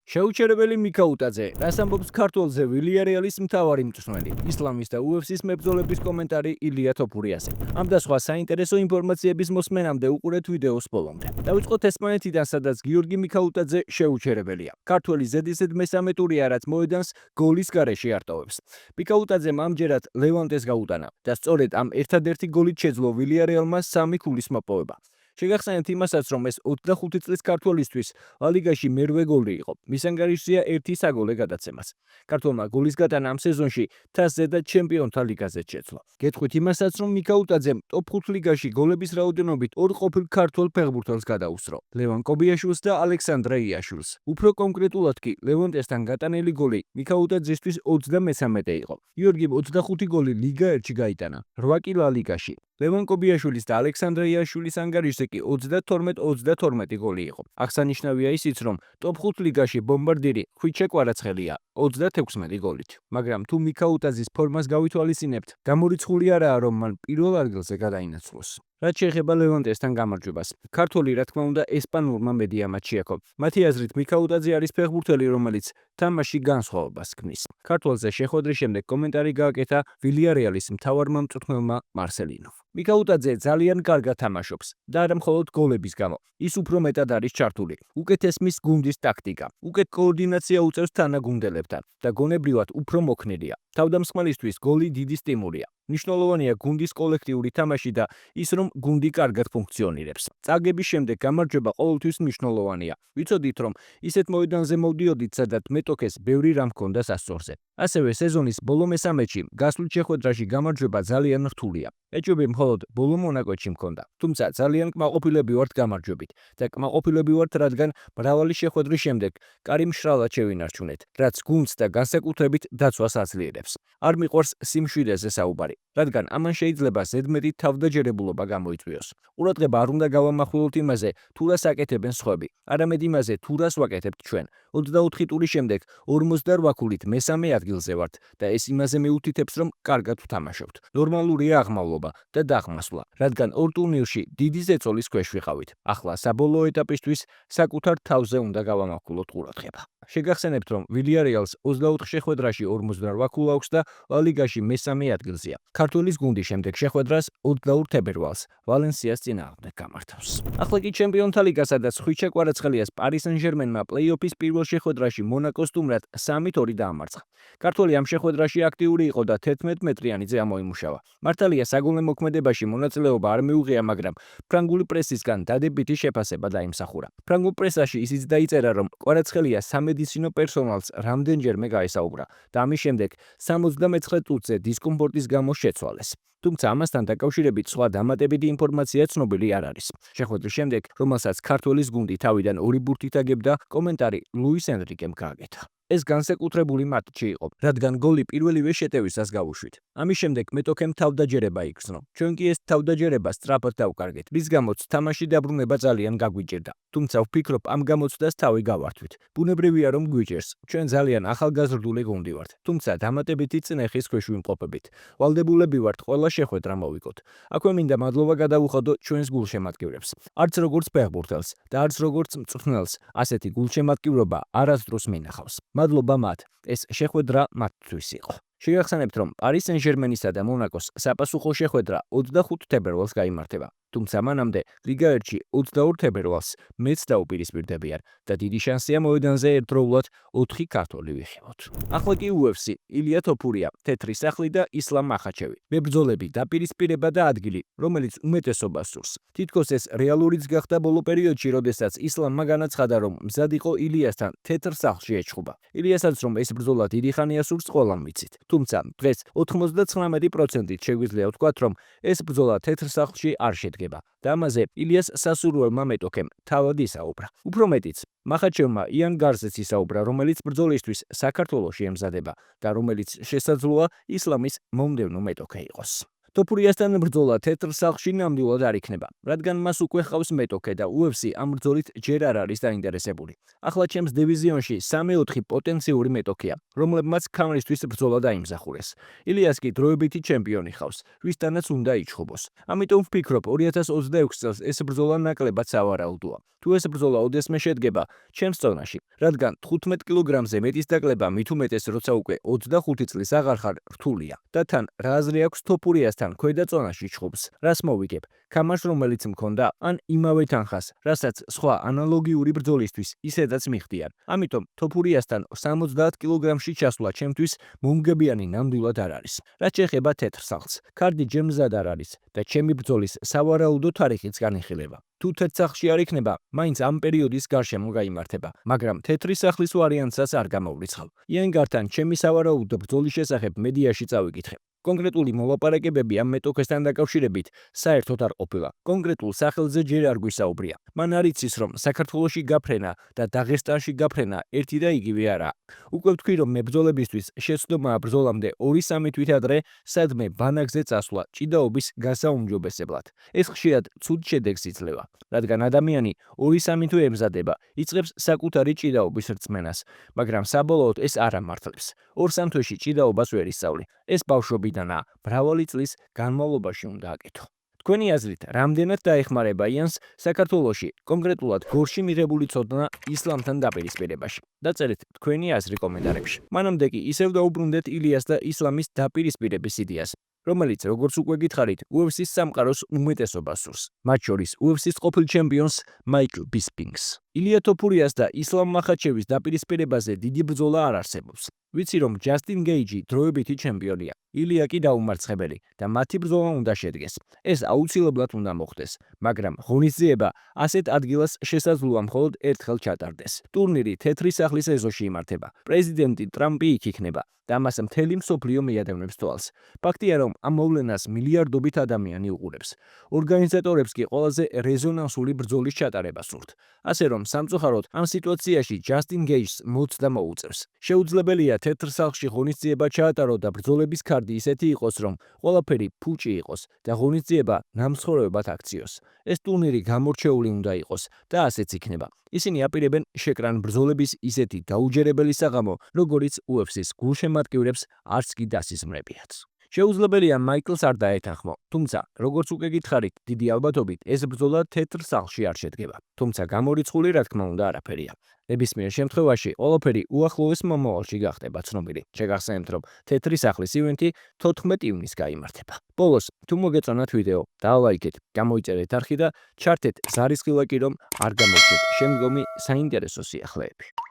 შეუჩერებელი მიქაუტაძე, რას ამბობს ქართველზე ვილიარეალის მთავარი მწვრთნელი, ისლამის და UFC-ს მებრძოლების კომენტარი ილია თოფურიაზე. ამ და სხვა საინტერესო ინფორმაციების მოსმენამდე უყურეთ ვიდეოს ბოლომდე. დავიწყოთ ესპანეთიდან, სადაც გიორგი მიქაუტაძე შეუჩერებელია. ქართველი ზედიზედ მესამე ტურია, რაც მოედანს გოლის გარეშე არტოვებს. მიქაუტაძემ ამჯერად ლევანტეს გაუტანა და სწორედ ამ ერთადერთი გოლით შეძლო ვილიარეალმა 3 ქულის მოპოვება. შეგახსენებთ იმასაც, რომ ეს 25 წლის ქართველისთვის ლა ლიგაში მერვე გოლი იყო. მის ანგარიშზეა 1 საგოლე გადაცემაც. ქართველმა გოლის გატანა ამ სეზონში თასზე და ჩემპიონთა ლიგაზე შეძლო. გეტყვით იმასაც, რომ მიქაუტაძემ ტოპ 5 ლიგაში გოლების რაოდენობით 2 ყოფილ ქართველ ფეხბურთელს გადაუსწრო. ლევან კობიაშვილს და ალექსანდრე იაშვილს. უფრო კონკრეტულად კი, ლევანტესთან გატანილი გოლი მიქაუტაძისთვის 33 იყო. გიორგიმ 25 გოლი ლიგა 1-ში გაიტანა, 8 კი ლა ლიგაში. ლევან კობიაშვილის და ალექსანდრე იაშვილის ანგარიშზე კი 32-32 გოლი იყო. აღსანიშნავია ისიც, რომ ტოპ 5 ლიგაში ბომბარდირი ხვიჩე კვარაცხელია 36 გოლით. მაგრამ თუ მიქაუტაძის ფორმას გავითვალისწინებთ, გამორიცხული არაა, რომ მან პირველ ადგილზე გადაინაცვლოს. რაც შეეხება ლევანტესთან გამარჯვებას, ქართველი რა თქმა უნდა ესპანურმა მედიამ აჩიაქო. მათი აზრით მიქაუტაძე არის ფეხბურთელი, რომელიც თამაში განსხვავებას ქმნის. ქართველზე შეხვედრის შემდეგ კომენტარი გააკეთა ვილიარეალის მთავარმა მწვრთნელმა მარსელინომ. მიქაუტაძე ძალიან კარგად თამაშობს და არა მხოლოდ გოლების გამო. ის უფრო მეტად არის ჩართული. უკეთეს მის გუნდის ტაქტიკა. უკეთ კოორდინაცია უწევს თანაგუნდელებთან და გონებრივად უფრო მოქნილია. თავდამსხმელისთვის გოლი დიდი სტიმულია. მნიშვნელოვანია გუნდის კოლექტიური თამაში და ის, რომ გუნდი კარგად ფუნქციონირებს. წაგების შემდეგ გამარჯვება ყოველთვის მნიშვნელოვანია. ვიცოდით, რომ ისეთ მოედანზე მოვდიოდით, სადაც მეტოქეს ბევრი რამ ჰქონდა სასწორზე. ასევე სეზონის ბოლო მესამეში გასულ შეხვედრაში გამარჯვება ძალიან რთულია. ეჭვები მხოლოდ ბოლო მონაკვეთში მქონდა. თუმცა ძალიან კმაყოფილები ვართ გამარჯვებით და კმაყოფილები ვართ, რადგან მრავალი შეხვედრის შემდეგ კარი მშრალად შევინარჩუნეთ, რაც გუნდს და განსაკუთრებით დაცვას აძლიერებს. არ მიყვარს სიმშვიდეზე საუბარი, რადგან ამან შეიძლება ზედმეტი თავდაჯერებულობა გამოიწვიოს. ყურადღება არ უნდა გავამახვილოთ იმაზე, თუ რას აკეთებენ სხვები, არამედ იმაზე, თუ რას ვაკეთებთ ჩვენ. 24 ტურის შემდეგ 48 ქულით მესამე ადგილზე ვართ და ეს იმაზე მიუთითებს, რომ კარგად ვთამაშობთ. ნორმალურია აღმავლობა და დაღმასვლა, რადგან ორ ტურნირში დიდი ზეწოლის ქვეშ ვიყავით. ახლა საბოლოო ეტაპისთვის საკუთარ თავზე უნდა გავამახვილოთ ყურადღება. შეგახსენებთ, რომ ვილიარეალს 24 შეხვედრაში 48 ქულა აქვს და ლა ლიგაში მესამე ადგილზეა. ქართველის გუნდი შემდეგ შეხვედრას 22 თებერვალს ვალენსიას წინააღმდეგ გამართავს. ახლა კი ჩემპიონთა ლიგა, სადაც ხვიჩე კვარაცხელიას პარი სენ-ჟერმენმა პლეი-ოფის პირველ შეხვედრაში მონაკოს სტუმრად 3-2 დაამარცხა. ქართველი ამ შეხვედრაში აქტიური იყო და 11 მეტრიანიძე ამოიმუშავა. მართალია საგოლე მოქმედებაში მონაწილეობა არ მიუღია, მაგრამ ფრანგული პრესისგან დადებითი შეფასება დაიმსახურა. ფრანგულ პრესაში ისიც დაიწერა, რომ კვარაცხელია სამედიცინო პერსონალს რამდენჯერმე გაესაუბრა და ამის შემდეგ 79 წუთზე დისკომფორტის გამო შეცვალეს. თუმცა ამასთან დაკავშირებით სხვა დამატებითი ინფორმაცია ცნობილი არ არის. შეხვედრის შემდეგ, რომელსაც ქართველის გუნდი თავიდან 2 ბურთით აგებდა, კომენტარი ლუის ენრიკემ გააკეთა. ეს განსაკუთრებული მატჩი იყო, რადგან გოლი პირველივე შეტევისას გავუშვით. ამის შემდეგ მეტოქემ თავდაჯერება იგრძნო. ჩვენ კი ეს თავდაჯერება სწრაფად დავკარგეთ, რის გამოც თამაში დაბრუნება ძალიან გაგვიჭირდა. თუმცა ვფიქრობ, ამ გამოცდას თავი გავართვით. ბუნებრივია, რომ გვიჭერს. ჩვენ ძალიან ახალგაზრდული გუნდი ვართ, თუმცა დამატებითი წნეხის ქვეშ ვიმყოფებით. ვალდებულები ვართ ყველა შეხვედრა მოვიგოთ. აქვე მინდა მადლობა გადავუხადო ჩვენს გულშემატკივრებს. არც როგორც ფეხბურთელს და არც როგორც მწვრთნელს ასეთი გულშემატკივრობა არასდროს მინახავს. მადლობა მათ, ეს შეხვედრა მათთვის იყო. შეგახსენებთ, რომ პარი სენ-ჟერმენისა და მონაკოს საპასუხო შეხვედრა 25 თებერვალს გაიმართება. თუმცა მანამდე ლიგა 1-ში 22 თებერვალს მეც დაუპირისპირდებიან და დიდი შანსია მოედანზე ერთდროულად 4 ქართველი ვიხილოთ. ახლა კი UFC, ილია თოფურია, თეთრი სახლი და ისლამ მახაჩევი. მებრძოლები, დაპირისპირება და ადგილი, რომელიც უმეტესობას სურს. თითქოს ეს რეალურიც გახდა ბოლო პერიოდში, როდესაც ისლამმა განაცხადა, რომ მზად იყო ილიასთან თეთრ სახლში ეჩხუბა. ილიასაც რომ ეს ბრძოლა დიდი ხანია სურს, ყველამ ვიცით. თუმცა დღეს 99%-ით შეგვიძლია ვთქვათ, რომ ეს ბრძოლა თეთრ სახლში არ შედგება. და ამაზე ილიას სასურველმა მეტოქემ თავად ისაუბრა. უფრო მეტიც, მახაჩევმა იან გარზეც ისაუბრა, რომელიც ბრძოლისთვის საქართველოში ემზადება და რომელიც შესაძლოა ისლამის მომდევნო მეტოქე იყოს. თოფურიასთან ბრძოლა თეთრ სახლში ნამდვილად არ იქნება, რადგან მას უკვე ჰყავს მეტოქე და UFC ამ ბრძოლით ჯერ არ არის დაინტერესებული. ახლა ჩემს დივიზიონში 3-4 პოტენციური მეტოქეა, რომლებმაც ქამრისთვის ბრძოლა დაიმსახურეს. ილიას კი დროებითი ჩემპიონი ხავს, ვისთანაც უნდა იჩხუბოს. ამიტომ ვფიქრობ 2026 წელს ეს ბრძოლა ნაკლებად სავარაუდოა. თუ ეს ბრძოლა ოდესმე შედგება ჩემს წონაში, რადგან 15 კილოგრამზე მეტის დაკლება მით უმეტეს როცა უკვე 25 წლის აღარ ხარ რთულია და თან რა აზრი აქვს თოფურიასთან ქვედა წონაში ჩხუბს, რას მოვიგებ? ქამარს რომელიც მქონდა, ან იმავე თანხას, რასაც სხვა ანალოგიური ბრძოლისთვის ისედაც მიხდიან. ამიტომ თოფურიასთან 70 კილოგრამში ჩასვლა ჩემთვის მომგებიანი ნამდვილად არ არის. რაც შეეხება თეთრ სახლს, კარდი ჯერ მზად არ არის და ჩემი ბრძოლის სავარაუდო თარიღიც განიხილება. თუ თეთრ სახლში არ იქნება, მაინც ამ პერიოდის გარშემო გაიმართება, მაგრამ თეთრი სახლის ვარიანტსაც არ გამოვრიცხავ. იენგართან ჩემი სავარაუდო ბრძოლის შესახებ მედიაში წავიკითხე. კონკრეტული მოლაპარაკებები ამ მეტოქესთან დაკავშირებით საერთოდ არ ყოფილა. კონკრეტულ სახელზე ჯერ არ გვისაუბრია. მან არ იცის, რომ საქართველოში გაფრენა და დაღესტანში გაფრენა ერთი და იგივე არაა. უკვე ვთქვი, რომ მებრძოლებისთვის შეცდომაა ბრძოლამდე 2-3 თვით ადრე სადმე ბანაკზე წასვლა ჭიდაობის გასაუმჯობესებლად. ეს ხშირად ცუდ შედეგს იძლევა, რადგან ადამიანი 2-3 თვე ემზადება, იწყებს საკუთარი ჭიდაობის რწმენას, მაგრამ საბოლოოდ ეს არ ამართლებს. 2-3 თვეში ჭიდაობას ვერ ისწავლი. ეს ბავშვობიდანაა, მრავალი წლის განმავლობაში უნდა აკეთო. თქვენი აზრით, რამდენად დაეხმარება იანს საქართველოში, კონკრეტულად გორში მიღებული ცოდნა ისლამთან დაპირისპირებაში? დაწერეთ თქვენი აზრი კომენტარებში. მანამდე კი ისევ დაუბრუნდეთ ილიას და ისლამის დაპირისპირების იდეას, რომელიც, როგორც უკვე გითხარით, UFC-ს სამყაროს უმეტესობას სურს, მათ შორის UFC-ს ყოფილ ჩემპიონს მაიკლ ბისპინგს. ილია თოფურიას და ისლამ მახაჩევის დაპირისპირებაზე დიდი ბრძოლა არ არსებობს. ვიცი, რომ ჯასტინ გეიჯი დროებითი ჩემპიონია, ილია კი დაუმარცხებელი და მათი ბრძოლა უნდა შედგეს. ეს აუცილებლად უნდა მოხდეს, მაგრამ ღონისძიება ასეთ ადგილას შესაძლოა მხოლოდ ერთხელ ჩატარდეს. ტურნირი თეთრი სახლის ეზოში იმართება. პრეზიდენტი ტრამპი იქ იქნება და მას მთელი მსოფლიო მიადევნებს თვალს. ფაქტია, რომ ამ მოვლენას მილიარდობით ადამიანი უყურებს. ორგანიზატორებს კი ყველაზე რეზონანსული ბრძოლის ჩატარება სურთ. ასე რომ სამწუხაროდ ამ სიტუაციაში ჯასტინ გეიჯს მოცდა მოუწევს. შეუძლებელია თეთრ სახლში ღონისძიება ჩაატარო და ბრძოლების ქარდი ისეთი იყოს, რომ ყველაფერი ფუჭი იყოს და ღონისძიება ნამსხვრევებად აქციოს. ეს ტურნირი გამორჩეული უნდა იყოს და ასეც იქნება. ისინი აპირებენ შეკრან ბრძოლების ისეთი დაუჯერებელი საღამო, როგორიც UFC-ს გულშემატკივრებს არც კი დასიზმრებიათ. შეუძლებელია მაიკლს არ დაეთანხმო, თუმცა, როგორც უკვე გითხარით, დიდი ალბათობით ეს ბრძოლა თეთრ სახლში არ შედგება. თუმცა გამორიცხული რა თქმა უნდა არაფერია. ნებისმიერ შემთხვევაში ყველაფერი უახლოეს მომავალში გახდება ცნობილი. შეგახსენებთ, რომ თეთრი სახლის ივენთი 14 ივნისს გაიმართება. ბოლოს, თუ მოგეწონათ ვიდეო, დაალაიქეთ, გამოიწერეთ არხი და ჩართეთ ზარისხილაკი, რომ არ გამოგჩეთ შემდგომი საინტერესო სიახლეები.